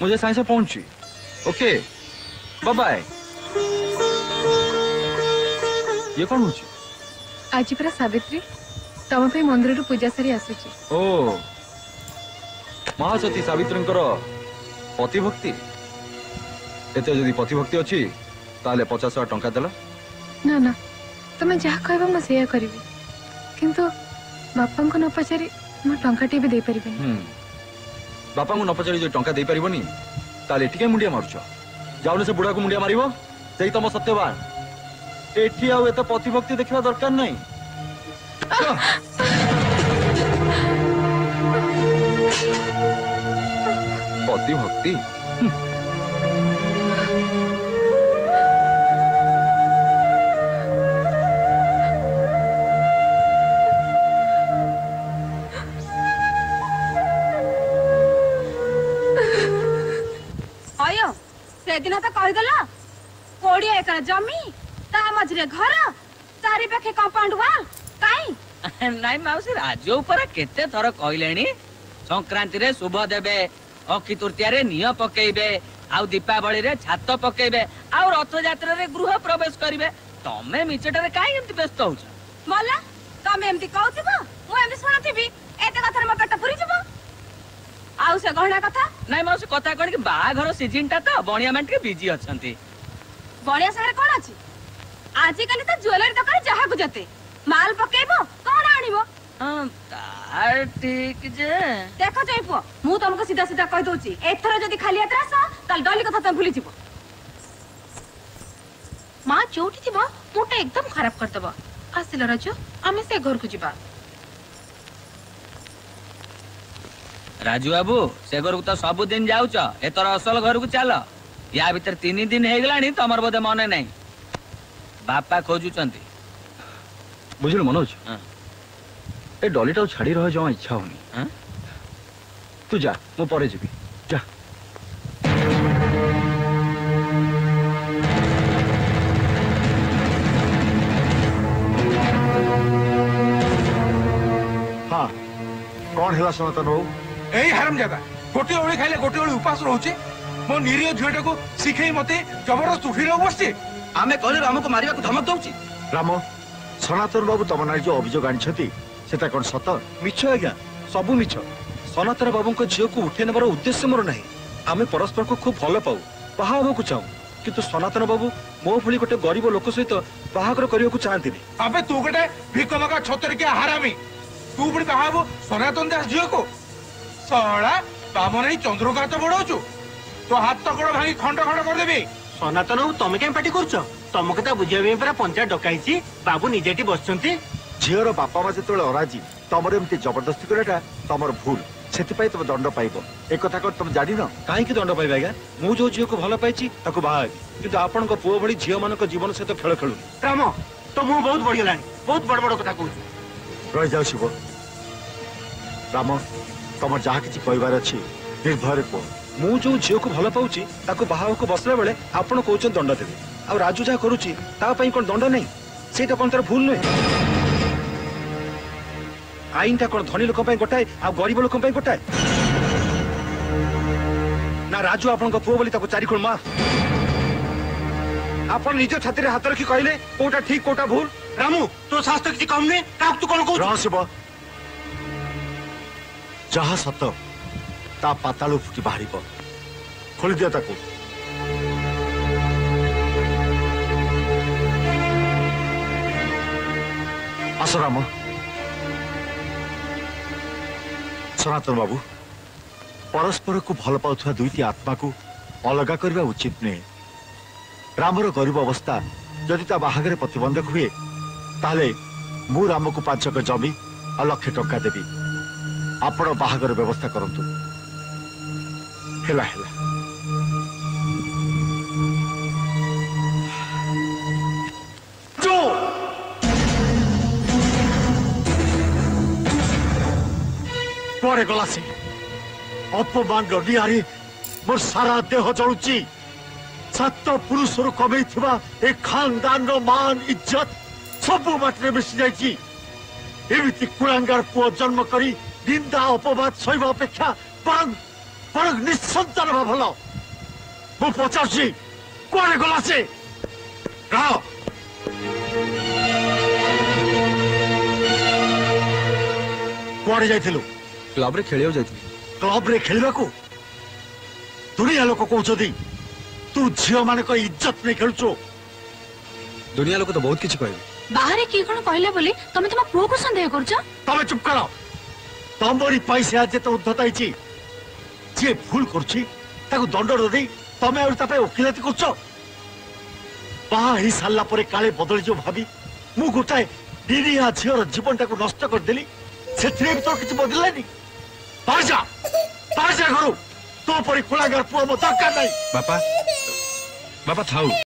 मुझे साइंस से पहुंची। Okay bye bye. ये कौन हो? आज पूरा सावित्री तम पे मंदिर रु पूजा सारी आसुची। ओ महासती सावित्री पतिभक्ति एते जदि पतिभक्ति अच्छी ताले 50,000 टंका देला। ना ना तुम जहाँ कहबा मैं सेया करिवि किंतु बापा को न पचारि मो टंकाटी भी दे परिबेनी। बापा को न पचारि जो टंका दे परिबनी ताले एठी के मुंडिया मारुछ। जाउने से बुढ़ा को मुंडिया मारिबो सेई तम सत्यवान। एठी आउ एते पतिभक्ति देखिबा दरकार नहीं। पतिभक्ति अयो से दिन तो कहीदेल 20 एकर जमी ता मझरे घर चारि पाखे कंपाउंड वाल काई नाई माउसी राज ऊपर केते थर कहलेनी संक्रांति रे शुभ देबे अक्षी तृतीया रे निय पकेइबे आउ दीपावली रे छात पकेइबे आउ रथ यात्रा रे गृह प्रवेश करिवे तमे मिचटा रे काई एमति व्यस्त होछ मल्ला तमे एमति कहथिबो मु एमति सुनथिबी एते कथा रे म पेट पुरी जबो आउ से गहना कथा नाई माउसी कथा कोन कि बाघर सीजन ता तो बणिया मान के बिजी अछंती। बणिया सारे कोन अछि आजि काली त ज्वेलरी दकान जहा गुजते माल पकेइबो कोन आनिबो। हां तार ठीक जे देखो जयपो मु तुमको सीधा सीधा कह दोची एथरा जदी खाली यात्रा आस ताल डली कथा तुम भूली जिवो। मां चोटी थिबो मोटा एकदम खराब कर दबो। आसिल राजू आमे से घर को जिबा। राजू बाबू से घर को तो सब दिन जाउच एतर असल घर को चल या भीतर 3 दिन हे गलानी तमर बोधे मने नहीं बापा खोजुचंती बुझल मनोज। ए डॉलीटा छाड़ी रह जमा इच्छा होनी। तू जा मु परे जीवी जा। हाँ कौन है सनातन बाबू? एई हरामजादा गोटे ओली खाइले गोटे ओली उपास रहउचे मो निरीह झियोटा को सिखै मते जबरदस्त उठिरो बसছে। आमे कहले राम को मारिबा को धमक दउची। राम सनातन बाबू तम नारी जो अभियोग आनिछथि सेता कोन सत? मिछ आज्ञा सबु मिछ। सनातन बाबू को झियो को उठे नेबार उद्देश्य मोर नहीं। आमे परस्पर को खूब भल पाऊ बाहा होबो को चाहू किंतु सनातन बाबू मो भली गोटे गरीब लोक सहित बाहागर करियो को चाहंती नहीं। अबे तू गोटे भिकमका छतर के हरामी तू बड़ी बाहाबो सनातन दास झियो को सळा बामन ही चंद्रकांत बडौचु तो हाथ तकड़ भांगी खंड खंड कर देबी। सनातन बाबू तमे केम पार्टी करछ तम कथा बुझिया बे पूरा पंचायत डकाईची बाबू निजेटी बसचंती। झियोर बापा मा जेतले अराजी तमर एमती जबरदस्ती कराटा तमर भूल सेति पई तुम दंड पाइबो। एक कथा को तुम जानि न काहे कि दंड पाइबा आज्ञा मु जो झियो को भल पाइची ताको बाहा किंतु आपन को पुओ भली झियो मान को जीवन से तो खेल खेलु। राम तो मु बहुत बढ़िया लानी बहुत बड़ बड़ कथा कहू रह जाओ शिव। राम तमर जहा किछि कहबार अछि निर्भय को मु जो झियो को भल पाउची ताको बाहा को बसला बेले आपन कहउछन दंड देबे आ राजू जा करूची ता पई कोन दंड नहीं सेटा कोन तर भूल नहीं। आईनटा कोन धनी लोक पई गोटाए आ गरीब लोक पई गोटाए ना। राजू आपन को पुओ बोली ताको चारि कोन माफ आपन निज छाती रे हाथ रखी कहले कोटा ठीक कोटा भूल। रामू तो शास्त्र किछि कम ने का तू कोन कहू? रह शिव जहा सत ता पातालु फुटी बाहरिबो खोली दिया ताको। आसराम सनातन बाबू परस्पर को भल पाउथुवा दुईटी आत्मा को अलगा करबा उचित नहीं। रामर गरीब अवस्था जदि ता बाहागरे प्रतिबंधक हुए ताले मु राम को 5 एकर जमी आ 1 लाख टंका देबी। आपण बाहागर व्यवस्था करंतु। हेला हेला जो परे गला से अपमान निहारी मोर सारा देह जलुची। 7 पुरुष कमे ए खानदान रो मान इज्जत सब मात्र मिसी जाइची। एमिति कुलांगार पुओ जन्म करी निंदा अपवाद सहिबा अपेक्षा ବରଂ ନିଃସନ୍ତାନ ହେବା ଭଲ। ମୁଁ ପଚାରୁଛି କୁଆଡେ ଗଲା ସେ? ରହ। କୁଆଡେ ଯାଇଥିଲୁ? କ୍ଲବରେ ଖେଳିବାକୁ ଯାଇଥିଲି। କ୍ଲବରେ ଖେଳିବାକୁ? ଦୁନିଆ ଲୋକ କହୁଛନ୍ତି ତୁ ଝିଅ ମାନଙ୍କ ଇଜ୍ଜତ ନେଇ ଖେଳୁଛୁ। ଦୁନିଆ ଲୋକ ତ ବହୁତ କିଛି କହିବେ। ବାହାରେ କିଏ କଣ କହିଲା ବୋଲି ତମେ ତମ ପୁଅକୁ ସନ୍ଦେହ କରୁଛ? ତମେ ଚୁପ କର। ତମରି ପାଇଁ ସେ ଆଜି ଏତେ ଉଦ୍ଧତ ହେଇଛି। ଯିଏ ଭୁଲ କରୁଛି ତାକୁ ଦଣ୍ଡ ନ ଦେଇ ତମେ ଆଉ ତା ପାଇଁ ଓକିଲାତି କରୁଛ। ବାହା ହେଇ ସାରିଲା ପରେ କାଳେ ବଦଳିଯିବ ଭାବି ମୁଁ ଗୋଟାଏ ନିରୀହା ଝିଅର ଜୀବନଟାକୁ ନଷ୍ଟ କରିଦେଲି। ସେଥିରେ ବି ତ କିଛି ବଦଳିଲାନି। ବାହାଯା ଘରୁ। ତୋ ପରି କୁଳାଗାର ପୁଅ ମୋ ଦରକାର ନାହିଁ। ବାପା ଥାଉ।